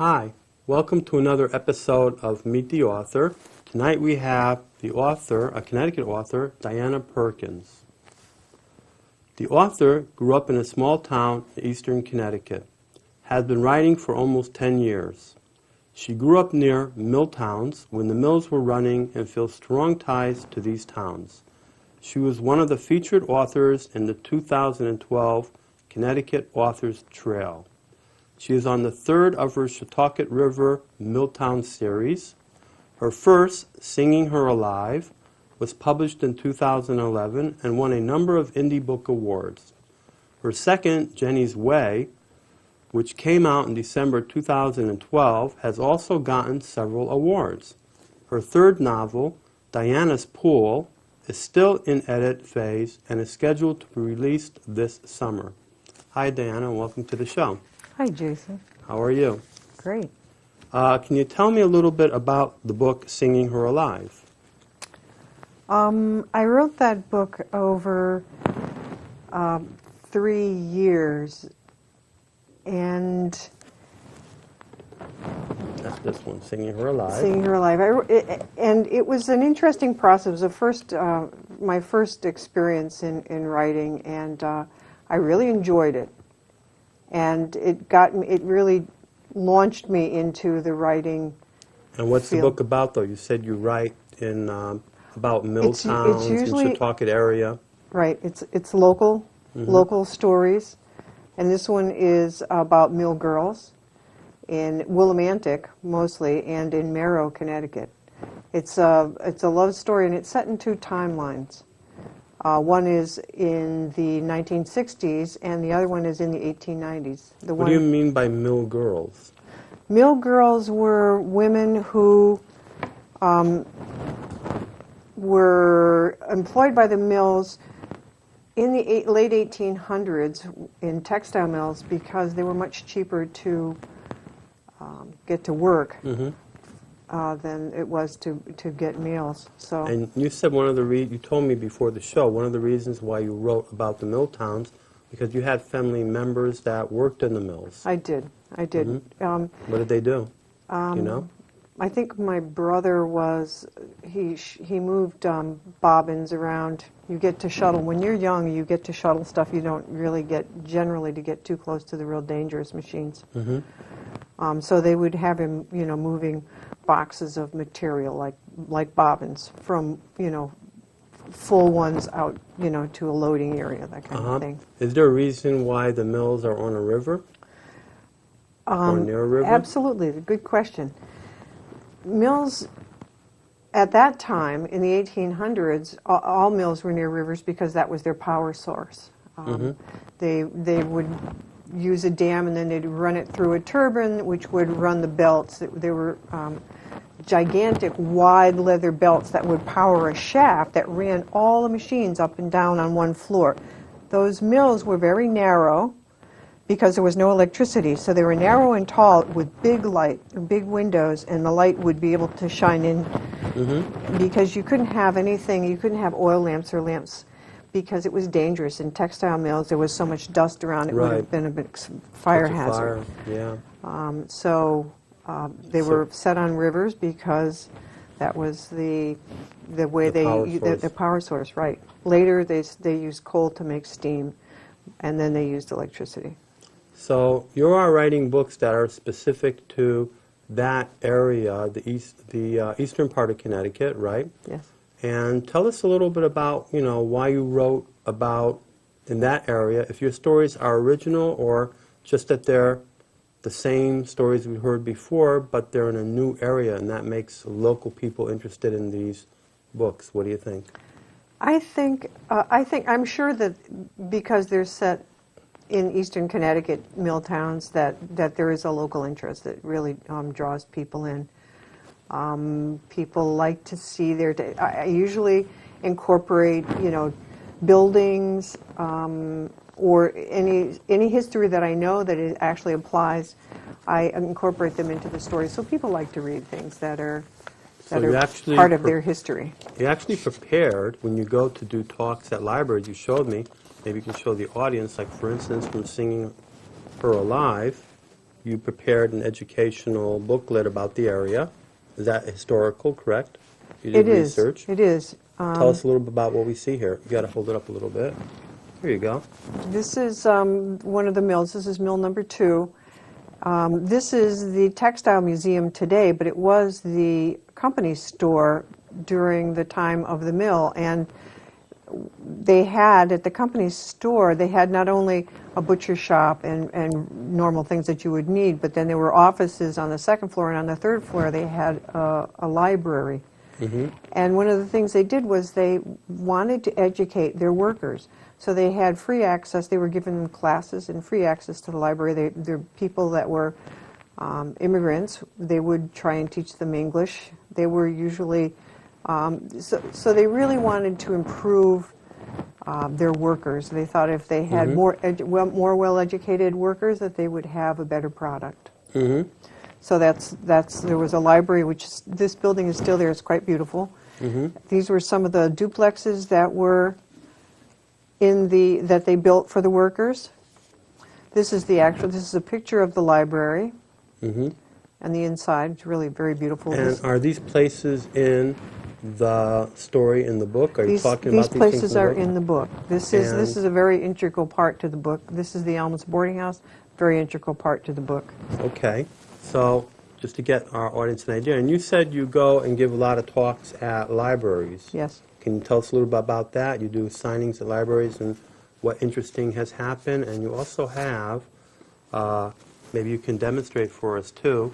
Hi, welcome to another episode of Meet the Author. Tonight we have the author, a Connecticut author, Diana Perkins. The author grew up in a small town in eastern Connecticut, has been writing for almost 10 years. She grew up near mill towns when the mills were running and feels strong ties to these towns. She was one of the featured authors in the 2012 Connecticut Authors Trail. She is on the third of her Chautauqua River Milltown series. Her first, Singing Her Alive, was published in 2011 and won a number of indie book awards. Her second, Jenny's Way, which came out in December 2012, has also gotten several awards. Her third novel, Diana's Pool, is still in edit phase and is scheduled to be released this summer. Hi, Diana, and welcome to the show. Hi, Jason. How are you? Great. Can you tell me a little bit about the book Singing Her Alive? I wrote that book over 3 years, and That's this one, Singing Her Alive. Singing Her Alive. And it was an interesting process. It was my first experience in writing, and I really enjoyed it. And it really launched me into the writing. And what's field. the book about, though? You said you write in about mill towns in Chautauqua area. Right. It's local stories, and this one is about mill girls in Willimantic mostly, and in Merrow, Connecticut. It's a love story, and it's set in two timelines. One is in the 1960s, and the other one is in the 1890s. What do you mean by mill girls? Mill girls were women who were employed by the mills in the late 1800s in textile mills because they were much cheaper to get to work than it was to get meals. So. And you said you told me before the show, one of the reasons why you wrote about the mill towns, because you had family members that worked in the mills. I did. What did they do? Do you know? I think my brother he moved bobbins around. You get to shuttle, when you're young, you get to shuttle stuff you don't really generally get too close to the real dangerous machines. So they would have him, moving boxes of material like bobbins from, full ones out, to a loading area, that kind of thing. Is there a reason why the mills are on a river? Or near a river? Absolutely. Good question. Mills, at that time, in the 1800s, all mills were near rivers because that was their power source. They would use a dam, and then they'd run it through a turbine, which would run the belts. There were gigantic, wide leather belts that would power a shaft that ran all the machines up and down on one floor. Those mills were very narrow because there was no electricity, so they were narrow and tall with big light, big windows, and the light would be able to shine in because you couldn't have anything, you couldn't have oil lamps or lamps because it was dangerous. In textile mills, there was so much dust around, it would have been a big fire hazard. They were set on rivers because that was the way the power source, right. Later, they used coal to make steam, and then they used electricity. So you are writing books that are specific to that area, the eastern part of Connecticut, right? Yes. And tell us a little bit about, why you wrote about in that area, if your stories are original or just that they're the same stories we heard before, but they're in a new area, and that makes local people interested in these books. What do you think? I'm sure that because they're set in eastern Connecticut mill towns, that there is a local interest that really draws people in. People like to see I usually incorporate, buildings or any history that I know that it actually applies. I incorporate them into the story, so people like to read things that are part of their history. You actually prepared when you go to do talks at libraries. You showed me. Maybe you can show the audience, like for instance, from Singing Her Alive. you prepared an educational booklet about the area. Is that historical, correct? You did research. It is. Tell us a little bit about what we see here. You got to hold it up a little bit. Here you go. This is one of the mills. This is mill number 2. This is the textile museum today, but it was the company store during the time of the mill. And they had, at the company store, they had not only a butcher shop and normal things that you would need, but then there were offices on the second floor, and on the third floor they had a library. Mm-hmm. And one of the things they did was they wanted to educate their workers. So they had free access. They were giving them classes and free access to the library. They're people that were immigrants. They would try and teach them English. They were usually, so they really wanted to improve their workers. They thought if they had Mm-hmm. more well-educated workers, that they would have a better product. Mm-hmm. So there was a library, which this building is still there. It's quite beautiful. Mm-hmm. These were some of the duplexes that were that they built for the workers. This is a picture of the library. Mm-hmm. And the inside is really very beautiful. And are these places in the story in the book? Are you talking these about these places things are in the book. This is a very integral part to the book. This is the Elms boarding house, very integral part to the book. Okay. So just to get our audience an idea, and you said you go and give a lot of talks at libraries. Yes. Can you tell us a little bit about that? You do signings at libraries and what interesting has happened, and you also have, maybe you can demonstrate for us too,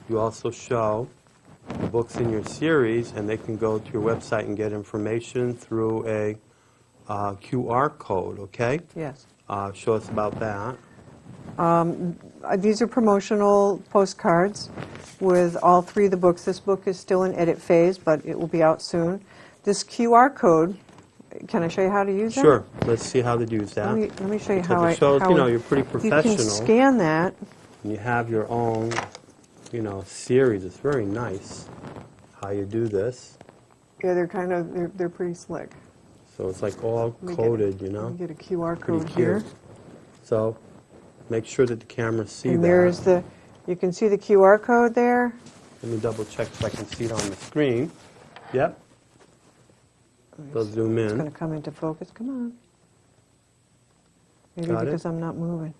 you also show the books in your series, and they can go to your website and get information through a QR code, okay? Yes. Show us about that. These are promotional postcards with all 3 of the books. This book is still in edit phase, but it will be out soon. This QR code, can I show you how to use that? Sure. Let's see how to use that. Let me show you Because how it shows, how you're pretty professional. You can scan that. And you have your own, series. It's very nice how you do this. Yeah, they're pretty slick. So it's like all Let me coded, Let me get a QR Pretty code cute. here. So make sure that the cameras see And that. there's you can see the QR code there. Let me double check so I can see it on the screen. Yep. They'll zoom It's in. going to come into focus. Come on. Maybe Got it. because I'm not moving.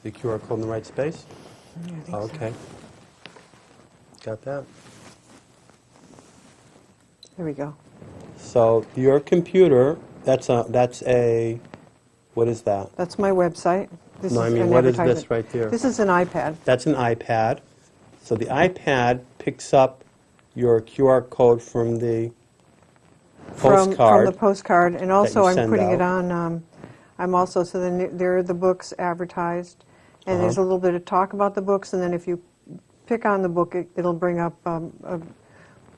The QR code in the right space? Yeah, I think Oh, so. okay. Got that. There we go. So your computer, that's a, what is that? That's my website. This No, I is mean, an what is advertisement. this right there? This is an iPad. That's an iPad. So the iPad picks up your QR code from the From postcard. the postcard, and also you I'm send putting it out. on. I'm also so then there are the books advertised, and there's a little bit of talk about the books, and then if you pick on the book, it'll bring up a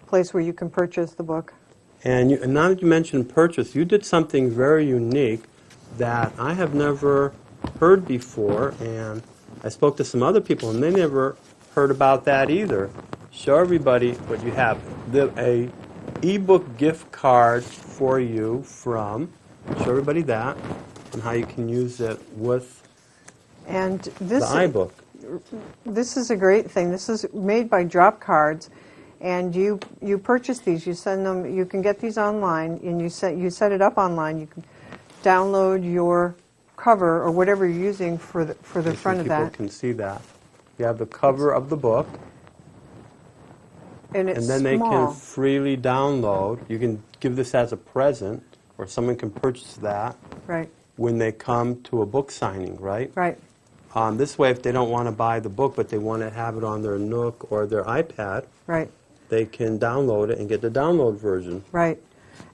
place where you can purchase the book. And now that you mentioned purchase, you did something very unique that I have never heard before, and I spoke to some other people, and they never heard about that either. Show everybody what you have. A ebook gift card for you from, show everybody that, and how you can use it with And the this iBook. This is a great thing. This is made by Drop Cards, and you purchase these. You send them. You can get these online, and you set it up online. You can download your cover or whatever you're using for the front of People that, can see that. You have the cover of the book, and it's and then they small. can freely download. You can give this as a present, or someone can purchase that Right, when they come to a book signing, right? right, This way, if they don't want to buy the book, but they want to have it on their Nook or their iPad, right, they can download it and get the download version. right.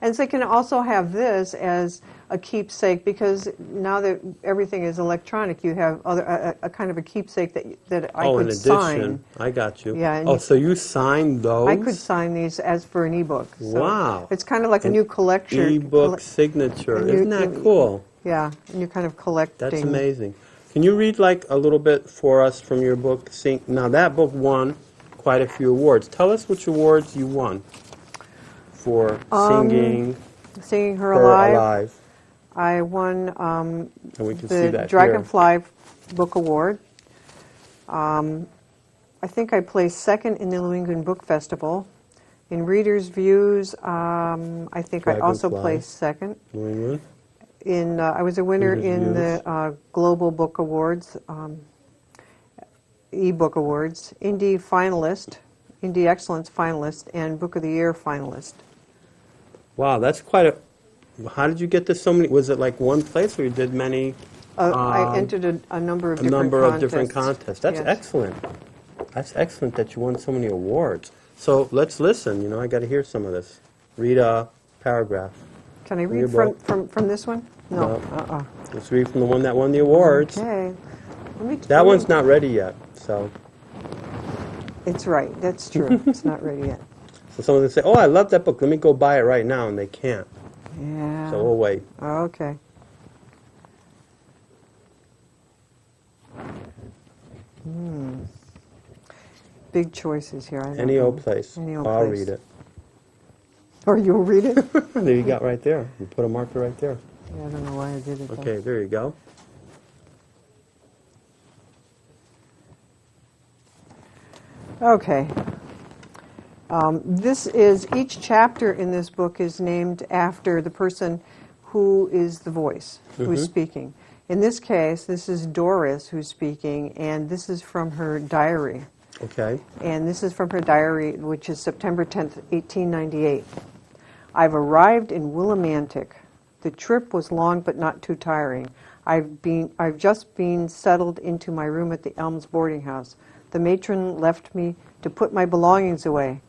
And so they can also have this as a keepsake, because now that everything is electronic, you have a kind of a keepsake that I in could addition, sign. I got you. Yeah, and so you signed those? I could sign these as for an ebook. So Wow. It's kind of like a new collection. E-book signature. and Isn't that cool? Yeah, and you're kind of collecting. That's amazing. Can you read like a little bit for us from your book? Now that book won quite a few awards. Tell us which awards you won for singing Singing Her Her Alive. Alive. I won And we can see the that Dragonfly Book Award. I think I placed second in the New England Book Festival. In Reader's Views, I think I also Dragonfly. placed second. New England. I was a winner Reader's in Views. the Global Book Awards, e-book awards, Indie finalist, Indie Excellence finalist, and Book of the Year finalist. Wow, that's quite a. How did you get to so many? Was it like one place, or you did many? I entered a number of A different number contests. of different contests. That's Yes. excellent. That's excellent that you won so many awards. So let's listen. You know, I got to hear some of this. Read a paragraph. Can I Your read book. from this one? No. No. Let's read from the one that won the awards. Okay. That one's not ready yet. So It's right. That's true. It's not ready yet. someone will say, "Oh, I love that book. Let me go buy it right now," and they can't. Yeah. So we'll wait. Okay. Big choices here. I don't Any know. old place. Any old I'll place. read it. Or you'll read it? There you got right there. You put a marker right there. Yeah, I don't know why I did it. though. Okay, there you go. Okay. This is, each chapter in this book is named after the person who is the voice, who's speaking. In this case, this is Doris who's speaking, and this is from her diary. Okay. And this is from her diary, which is September 10th, 1898. I've arrived in Willimantic. The trip was long but not too tiring. I've just been settled into my room at the Elms boarding house. The matron left me to put my belongings away.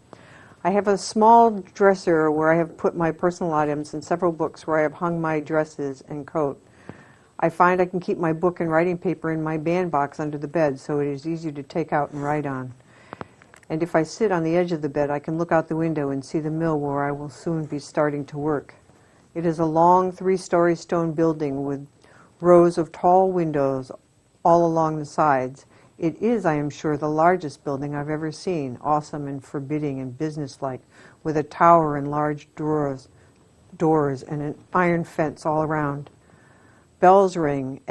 I have a small dresser where I have put my personal items and several books where I have hung my dresses and coat. I find I can keep my book and writing paper in my bandbox under the bed, so it is easier to take out and write on. And if I sit on the edge of the bed, I can look out the window and see the mill where I will soon be starting to work. It is a long 3-story stone building with rows of tall windows all along the sides. It is, I am sure, the largest building I've ever seen, awesome and forbidding and businesslike, with a tower and large doors and an iron fence all around. Bells ring,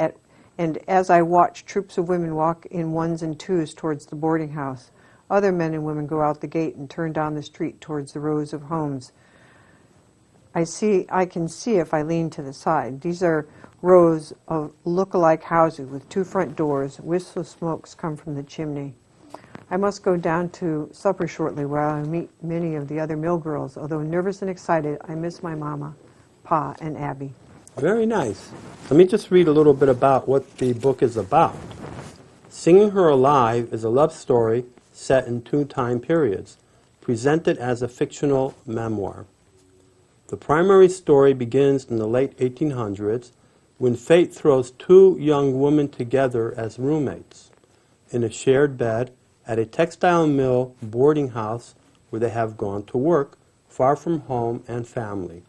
and as I watch, troops of women walk in ones and twos towards the boarding house. Other men and women go out the gate and turn down the street towards the rows of homes. I can see if I lean to the side. These are rows of look-alike houses with 2 front doors. Wisps of smokes come from the chimney. I must go down to supper shortly where I meet many of the other mill girls. Although nervous and excited, I miss my mama, Pa, and Abby. Very nice. Let me just read a little bit about what the book is about. Singing Her Alive is a love story set in 2 time periods, presented as a fictional memoir. The primary story begins in the late 1800s when fate throws 2 young women together as roommates in a shared bed at a textile mill boarding house where they have gone to work, far from home and family.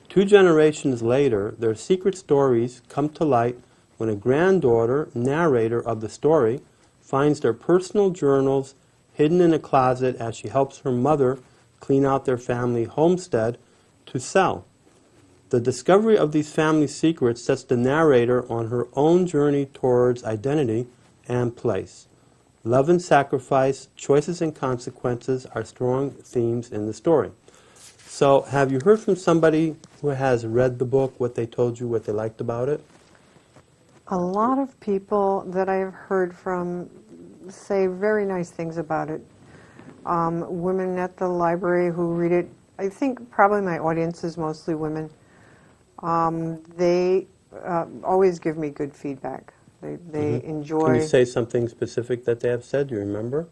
2 generations later, their secret stories come to light when a granddaughter, narrator of the story, finds their personal journals hidden in a closet as she helps her mother clean out their family homestead to sell. The discovery of these family secrets sets the narrator on her own journey towards identity and place. Love and sacrifice, choices and consequences are strong themes in the story. So, have you heard from somebody who has read the book, what they told you, what they liked about it? A lot of people that I've heard from say very nice things about it. Women at the library who read it, I think probably my audience is mostly women. They always give me good feedback. They enjoy... Can you say something specific that they have said? Do you remember?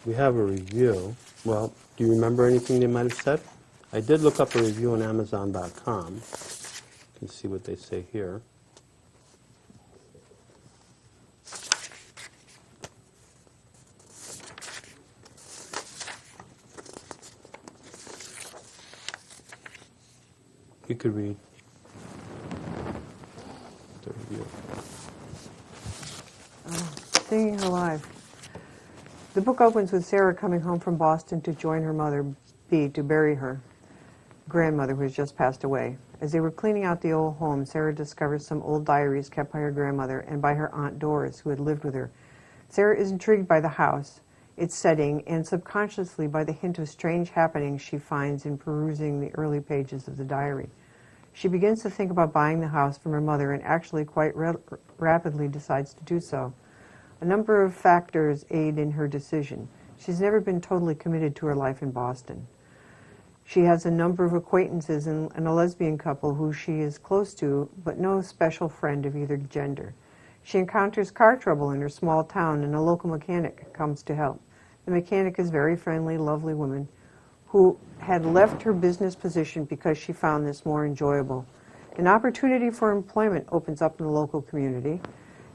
We have a review. Well, do you remember anything they might have said? I did look up a review on Amazon.com. You can see what they say here. You could read the review. Singing Her Alive. The book opens with Sarah coming home from Boston to join her mother, Bea, to bury her. grandmother who has just passed away. As they were cleaning out the old home, Sarah discovers some old diaries kept by her grandmother and by her Aunt Doris, who had lived with her. Sarah is intrigued by the house, its setting, and subconsciously by the hint of strange happenings she finds in perusing the early pages of the diary. She begins to think about buying the house from her mother and actually quite rapidly decides to do so. A number of factors aid in her decision. She's never been totally committed to her life in Boston. She has a number of acquaintances and a lesbian couple who she is close to, but no special friend of either gender. She encounters car trouble in her small town, and a local mechanic comes to help. The mechanic is a very friendly, lovely woman who had left her business position because she found this more enjoyable. An opportunity for employment opens up in the local community,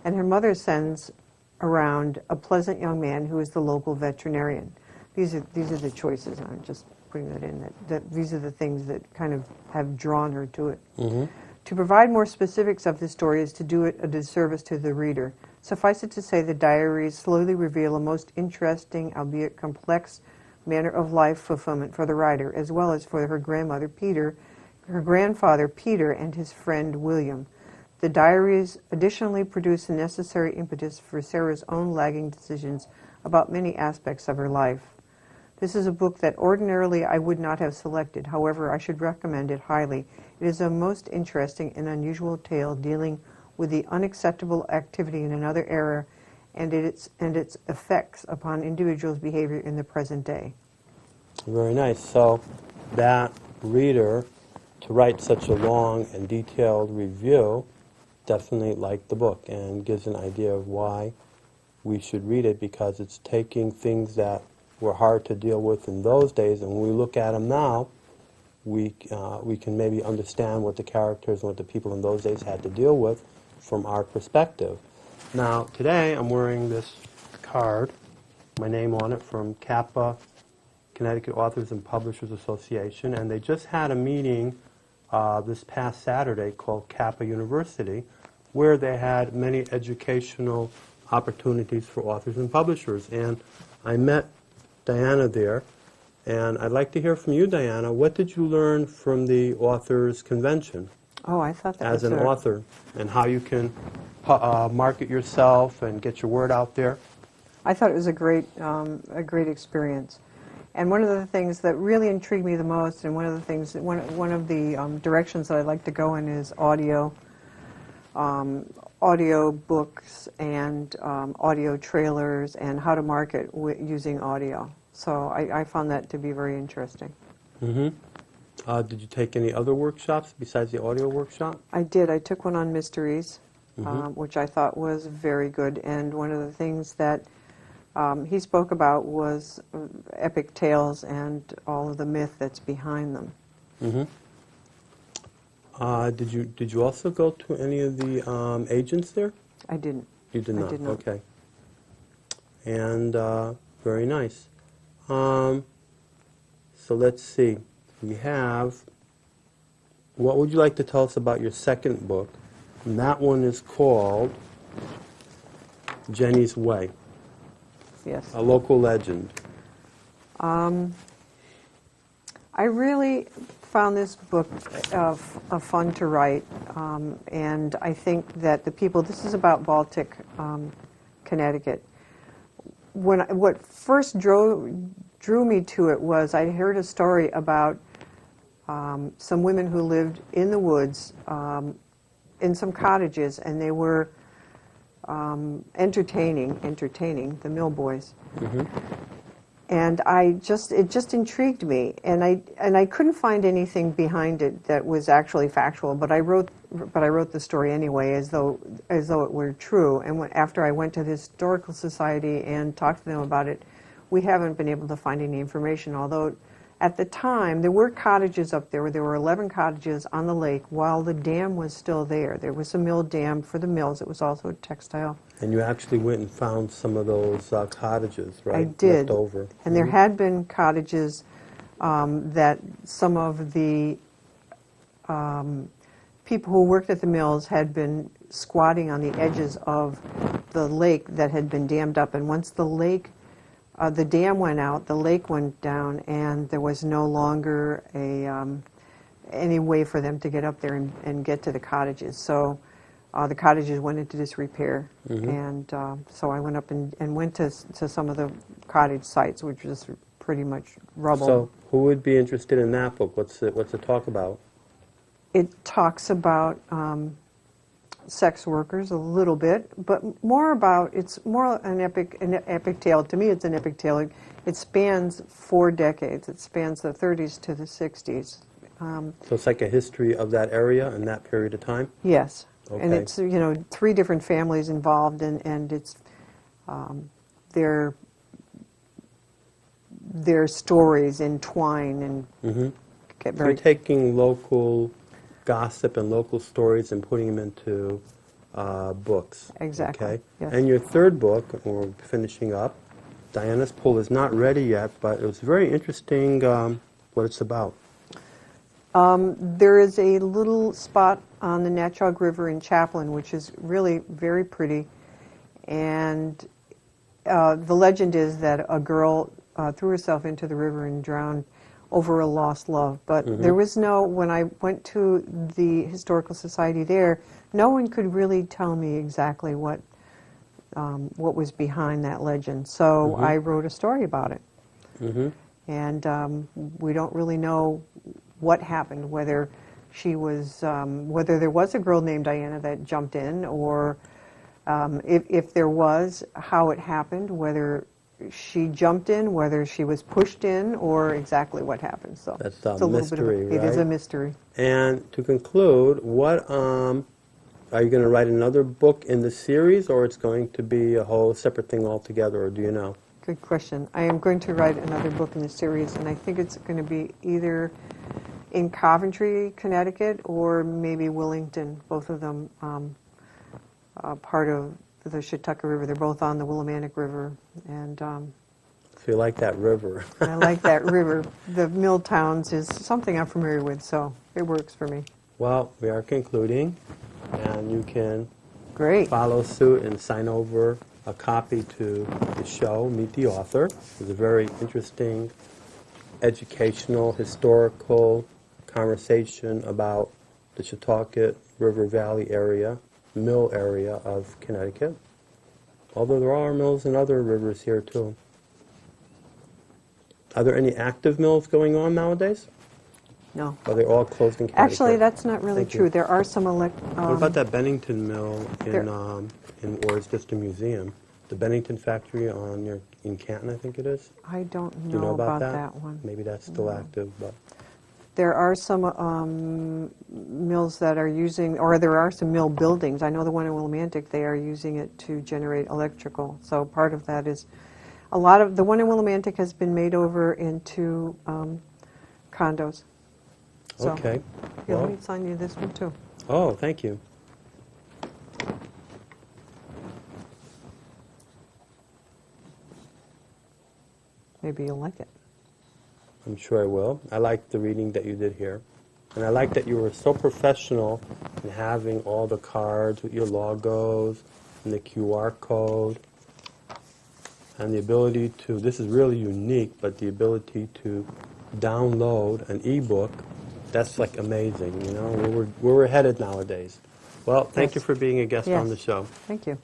and her mother sends around a pleasant young man who is the local veterinarian. These are the choices. I'm just putting that in. That these are the things that kind of have drawn her to it. Mm-hmm. To provide more specifics of the story is to do it a disservice to the reader. Suffice it to say, the diaries slowly reveal a most interesting, albeit complex, manner of life fulfillment for the writer, as well as for her grandmother Peter, her grandfather Peter, and his friend William. The diaries additionally produce the necessary impetus for Sarah's own lagging decisions about many aspects of her life. This is a book that ordinarily I would not have selected. However, I should recommend it highly. It is a most interesting and unusual tale dealing with the unacceptable activity in another era and its effects upon individuals' behavior in the present day. Very nice. So that reader, to write such a long and detailed review, definitely liked the book and gives an idea of why we should read it, because it's taking things that were hard to deal with in those days, and when we look at them now, we can maybe understand what the characters and what the people in those days had to deal with from our perspective. Now, today I'm wearing this card, my name on it, from Kappa, Connecticut Authors and Publishers Association, and they just had a meeting this past Saturday called Kappa University, where they had many educational opportunities for authors and publishers. And I met Diana there, and I'd like to hear from you, Diana. What did you learn from the Authors Convention Oh, I thought that as was an author, and how you can market yourself and get your word out there? I thought it was a great experience. And one of the things that really intrigued me the most, and one of the directions that I'd like to go in is audio books and audio trailers and how to market using audio. So I found that to be very interesting. Mm-hmm. Did you take any other workshops besides the audio workshop? I did. I took one on mysteries, Mm-hmm. which I thought was very good. And one of the things that he spoke about was epic tales and all of the myth that's behind them. Mm-hmm. Did you also go to any of the agents there? I didn't. You did not? I did not. Okay. And very nice. So let's see. We have, what would you like to tell us about your second book? And that one is called Jenny's Way, Yes. a local legend. I really found this book fun to write, and I think that the people, this is about Baltic, Connecticut. What first drew me to it was I heard a story about some women who lived in the woods in some cottages, and they were entertaining the mill boys. Mm-hmm. And it just intrigued me, and I couldn't find anything behind it that was actually factual. But I wrote the story anyway, as though it were true. And after I went to the Historical Society and talked to them about it, we haven't been able to find any information. Although at the time there were cottages up there. There were 11 cottages on the lake while the dam was still there. There was a mill dam for the mills. It was also a textile. And you actually went and found some of those cottages, right? I did. Left over. And there had been cottages that some of the people who worked at the mills had been squatting on the edges of the lake that had been dammed up. And once the dam went out, the lake went down, and there was no longer any way for them to get up there and get to the cottages. So the cottages went into disrepair, and so I went up and went to some of the cottage sites, which was pretty much rubble. So who would be interested in that book? What's it talk about? It talks about sex workers a little bit, but it's more an epic tale. To me, it's an epic tale. It spans 4 decades. It spans the 30s to the 60s. So it's like a history of that area and that period of time? Yes. Okay. And it's, 3 different families involved, and it's their stories entwine and get So very... you're taking local gossip and local stories and putting them into books. Exactly, Okay. yes. And your third book, we're finishing up, Diana's Pool, is not ready yet, but it was very interesting what it's about. There is a little spot on the Natchog River in Chaplin, which is really very pretty, and the legend is that a girl threw herself into the river and drowned over a lost love. But there was when I went to the Historical Society there, no one could really tell me exactly what was behind that legend. So I wrote a story about it. And we don't really know what happened, whether whether there was a girl named Diana that jumped in, or if there was, how it happened, whether she jumped in, whether she was pushed in, or exactly what happened. So That's it's a mystery, right? It is a mystery. And to conclude, what are you going to write another book in the series, or it's going to be a whole separate thing altogether, or do you know? Good question. I am going to write another book in the series, and I think it's going to be either in Coventry, Connecticut, or maybe Willington, both of them part of the Chautauqua River. They're both on the Willimantic River, and So you like that river. I like that river. The mill towns is something I'm familiar with, so it works for me. Well, we are concluding, and you can Great. follow suit and sign over a copy to the show, Meet the Author. It's a very interesting, educational, historical conversation about the Chautauqua River Valley area, mill area of Connecticut. Although there are mills in other rivers here too. Are there any active mills going on nowadays? No. Are they all closed in Connecticut? Actually, that's not really Thank you. true. There are some What about that Bennington mill or it's just a museum? The Bennington factory in Canton, I think it is. I don't Do you know about that one. Maybe that's still active, but There are some mills that are using, or there are some mill buildings. I know the one in Willimantic, they are using it to generate electrical. So part of that is, the one in Willimantic has been made over into condos. So, okay. Here, Well, let me sign you this one too. oh, thank you. Maybe you'll like it. I'm sure I will. I like the reading that you did here. And I like that you were so professional in having all the cards with your logos and the QR code and the ability to, this is really unique, but the ability to download an ebook, that's like amazing, you know, where we're headed nowadays. Well, thank Yes. you for being a guest Yes. on the show. Thank you.